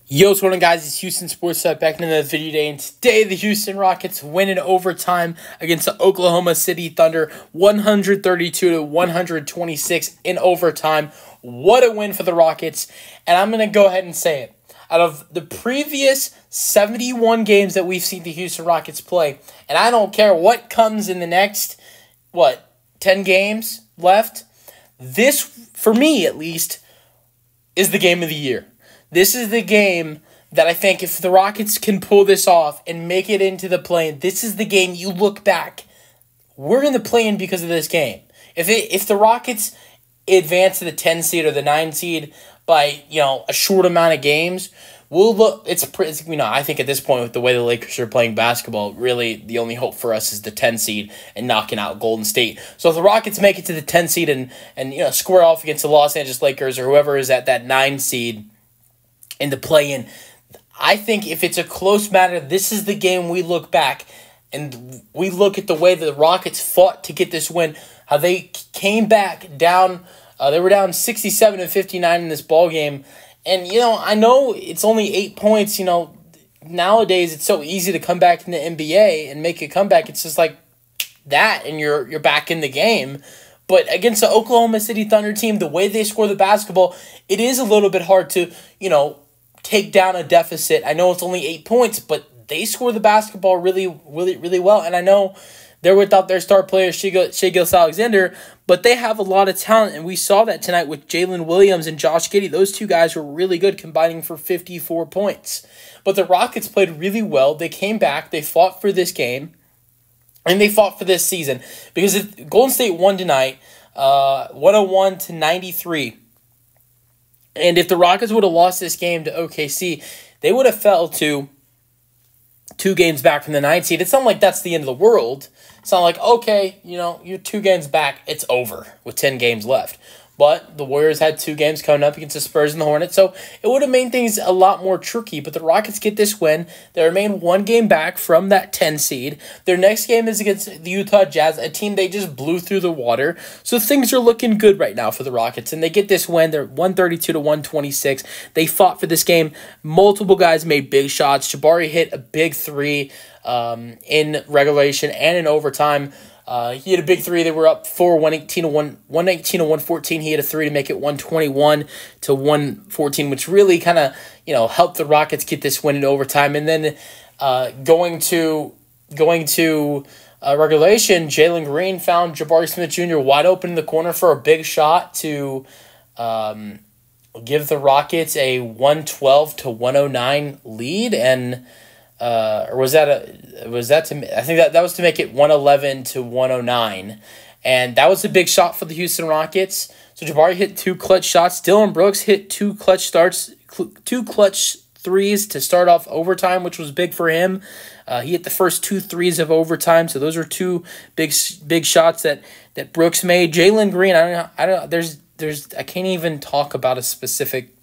Yo, what's going on, guys? It's Houston Sports Site back in another video today, and today the Houston Rockets win in overtime against the Oklahoma City Thunder, 132-126 in overtime. What a win for the Rockets, and I'm going to go ahead and say it. Out of the previous 71 games that we've seen the Houston Rockets play, and I don't care what comes in the next, 10 games left, this, for me at least, is the game of the year. This is the game that I think if the Rockets can pull this off and make it into the play-in, this is the game you look back. We're in the play-in because of this game. If the Rockets advance to the 10 seed or the 9 seed by, a short amount of games, we'll look. I think at this point with the way the Lakers are playing basketball, really the only hope for us is the 10 seed and knocking out Golden State. So if the Rockets make it to the 10 seed and square off against the Los Angeles Lakers or whoever is at that 9 seed in the play-in, I think if it's a close matter, this is the game we look back and we look at the way the Rockets fought to get this win, how they came back down. They were down 67-59 in this ball game, and I know it's only 8 points. Nowadays it's so easy to come back in the NBA and make a comeback. It's just like that, and you're back in the game. But against the Oklahoma City Thunder team, the way they score the basketball, it is a little bit hard to take down a deficit. I know it's only 8 points, but they score the basketball really, really, really well. And I know they're without their star player, Shai Gilgeous-Alexander, but they have a lot of talent. And we saw that tonight with Jalen Williams and Josh Giddey. Those two guys were really good, combining for 54 points. But the Rockets played really well. They came back. They fought for this game. And they fought for this season. Because if Golden State won tonight, 101-93. And if the Rockets would have lost this game to OKC, they would have fell to 2 games back from the 9th seed. It's not like that's the end of the world. It's not like, okay, you're 2 games back. It's over with 10 games left. But the Warriors had 2 games coming up against the Spurs and the Hornets, so it would have made things a lot more tricky. But the Rockets get this win. They remain 1 game back from that 10 seed. Their next game is against the Utah Jazz, a team they just blew through the water. So things are looking good right now for the Rockets, and they get this win. They're 132-126. They fought for this game. Multiple guys made big shots. Jabari hit a big 3 in regulation and in overtime. He had a big 3. They were up 118-114. He had a 3 to make it 121-114, which really kind of helped the Rockets get this win in overtime. And then going to regulation, Jalen Green found Jabari Smith Jr. wide open in the corner for a big shot to give the Rockets a 112-109 lead, and I think that was to make it 111-109, and that was a big shot for the Houston Rockets. So Jabari hit 2 clutch shots. Dylan Brooks hit 2 clutch threes to start off overtime, which was big for him. He hit the first 2 threes of overtime, so those are 2 big shots that Brooks made. Jalen Green, I can't even talk about a specific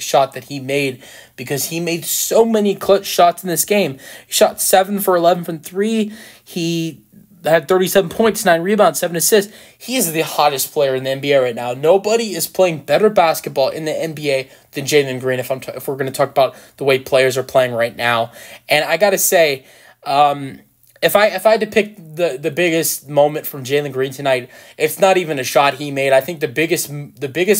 shot that he made because he made so many clutch shots in this game. He shot 7 for 11 from 3. He had 37 points, 9 rebounds, 7 assists. He is the hottest player in the NBA right now. Nobody is playing better basketball in the NBA than Jalen Green if we're going to talk about the way players are playing right now. And I got to say, If I had to pick the biggest moment from Jalen Green tonight, it's not even a shot he made. I think the biggest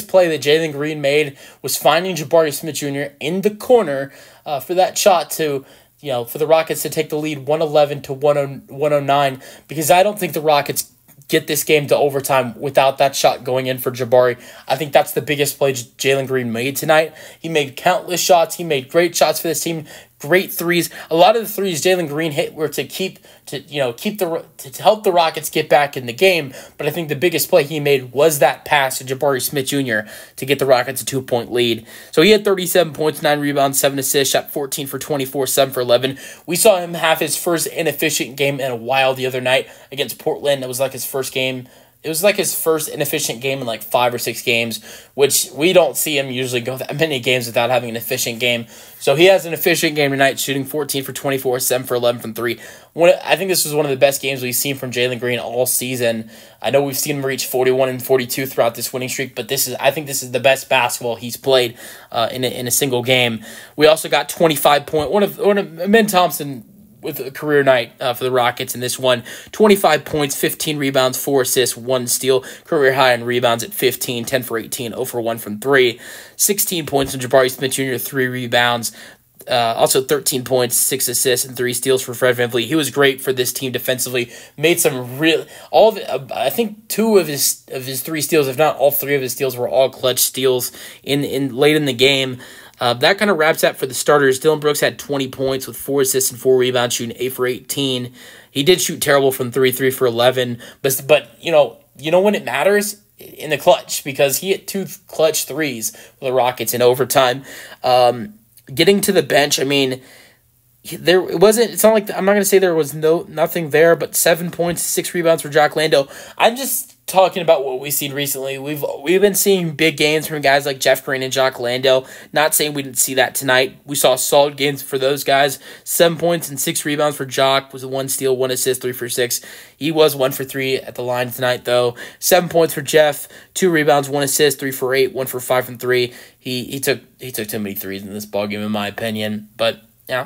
play that Jalen Green made was finding Jabari Smith Jr. in the corner for that shot to, for the Rockets to take the lead 111-109, because I don't think the Rockets get this game to overtime without that shot going in for Jabari. I think that's the biggest play Jalen Green made tonight. He made countless shots. He made great shots for this team. Great threes. A lot of the threes Jalen Green hit were to help the Rockets get back in the game. But I think the biggest play he made was that pass to Jabari Smith Jr. to get the Rockets a 2-point lead. So he had 37 points, 9 rebounds, 7 assists, shot 14 for 24, 7 for 11. We saw him have his first inefficient game in a while the other night against Portland. It was like his first game It was like his first inefficient game in like 5 or 6 games, which we don't see him usually go that many games without having an efficient game. So he has an efficient game tonight, shooting 14 for 24, 7 for 11 from 3. I think this was one of the best games we've seen from Jalen Green all season. I know we've seen him reach 41 and 42 throughout this winning streak, but I think this is the best basketball he's played in a single game. We also got 25 point one of Ben Thompson with a career night for the Rockets in this one. 25 points, 15 rebounds, 4 assists, 1 steal. Career high in rebounds at 15, 10 for 18, 0 for 1 from 3. 16 points from Jabari Smith Jr., 3 rebounds. Also 13 points, 6 assists, and 3 steals for Fred VanVleet. He was great for this team defensively. Made some I think 2 of his 3 steals, if not all 3 of his steals, were all clutch steals in late in the game. That kind of wraps up for the starters. Dylan Brooks had 20 points with 4 assists and 4 rebounds, shooting 8 for 18. He did shoot terrible from 3 for 11. But you know when it matters? In the clutch, because he hit 2 clutch threes for the Rockets in overtime. Getting to the bench, I mean, it's not like, I'm not going to say there was nothing there, but 7 points, 6 rebounds for Jock Lando. I'm just talking about what we've seen recently. We've been seeing big games from guys like Jeff Green and Jock Lando. Not saying we didn't see that tonight. We saw solid games for those guys. 7 points and 6 rebounds for Jock, was 1 steal, 1 assist, 3 for 6. He was 1 for 3 at the line tonight, though. 7 points for Jeff, 2 rebounds, 1 assist, 3 for 8, 1 for 5 from 3. He took too many threes in this ballgame, in my opinion, but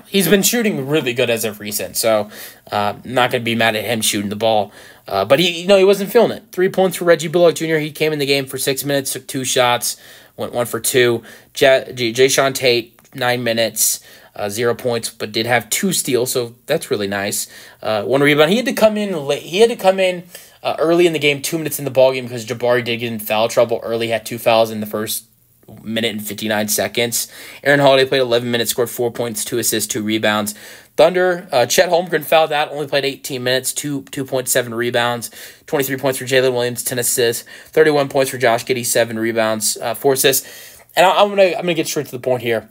he's been shooting really good as of recent, so not going to be mad at him shooting the ball. But he wasn't feeling it. 3 points for Reggie Bullock Jr. He came in the game for 6 minutes, took 2 shots, went 1 for 2. Jayshawn Tate, 9 minutes, 0 points, but did have 2 steals, so that's really nice. 1 rebound. He had to come in late. He had to come in early in the game, 2 minutes in the ballgame, because Jabari did get in foul trouble early. Had 2 fouls in the first minute and 59 seconds. Aaron Holiday played 11 minutes, scored 4 points, 2 assists, 2 rebounds. Thunder, Chet Holmgren fouled out, only played 18 minutes, 2.7 rebounds, 23 points for Jalen Williams, 10 assists, 31 points for Josh Giddey, 7 rebounds, 4 assists. And I'm gonna get straight to the point here.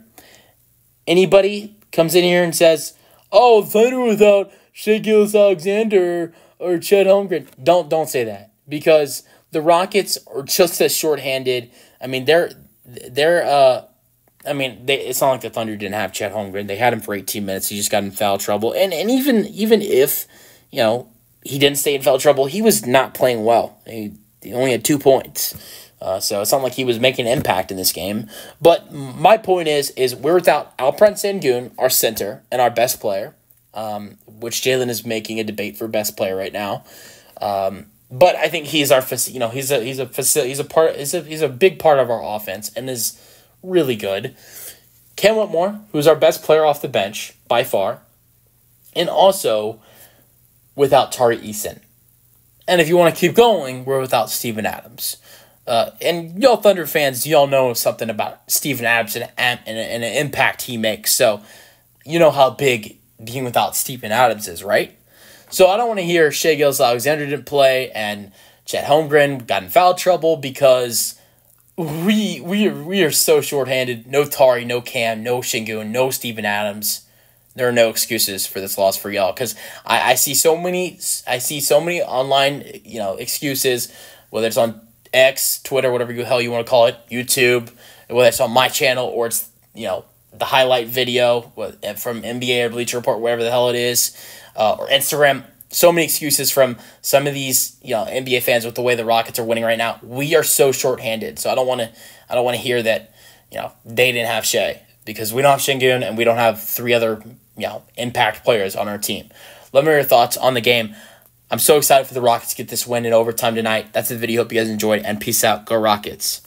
Anybody comes in here and says, "Oh, Thunder without Shai Gilgeous-Alexander or Chet Holmgren," don't say that, because the Rockets are just as shorthanded. I mean, it's not like the Thunder didn't have Chet Holmgren. They had him for 18 minutes. He just got in foul trouble. And even if, he didn't stay in foul trouble, he was not playing well. He only had 2 points. So it's not like he was making an impact in this game. But my point is we're without Alperen Sengun, our center, and our best player, which Jalen is making a debate for best player right now. But I think he's our, he's a big part of our offense and is really good. Cam Whitmore, who's our best player off the bench by far, and also without Tari Eason. And if you want to keep going, we're without Steven Adams. And y'all Thunder fans, y'all know something about Steven Adams and an impact he makes. So you know how big being without Steven Adams is, right? So I don't want to hear Shai Gilgeous-Alexander didn't play and Chet Holmgren got in foul trouble, because we are so shorthanded. No Tari, no Cam, no Sengun, no Steven Adams. There are no excuses for this loss for y'all, because I see so many online excuses, whether it's on X, Twitter, whatever the hell you want to call it, YouTube, whether it's on my channel or it's the highlight video from NBA or Bleacher Report, whatever the hell it is, or Instagram. So many excuses from some of these NBA fans with the way the Rockets are winning right now. We are so shorthanded, so I don't want to hear that they didn't have Shai, because we don't have Sengun and we don't have 3 other impact players on our team. Let me know your thoughts on the game. I'm so excited for the Rockets to get this win in overtime tonight. That's the video. Hope you guys enjoyed, and peace out. Go Rockets.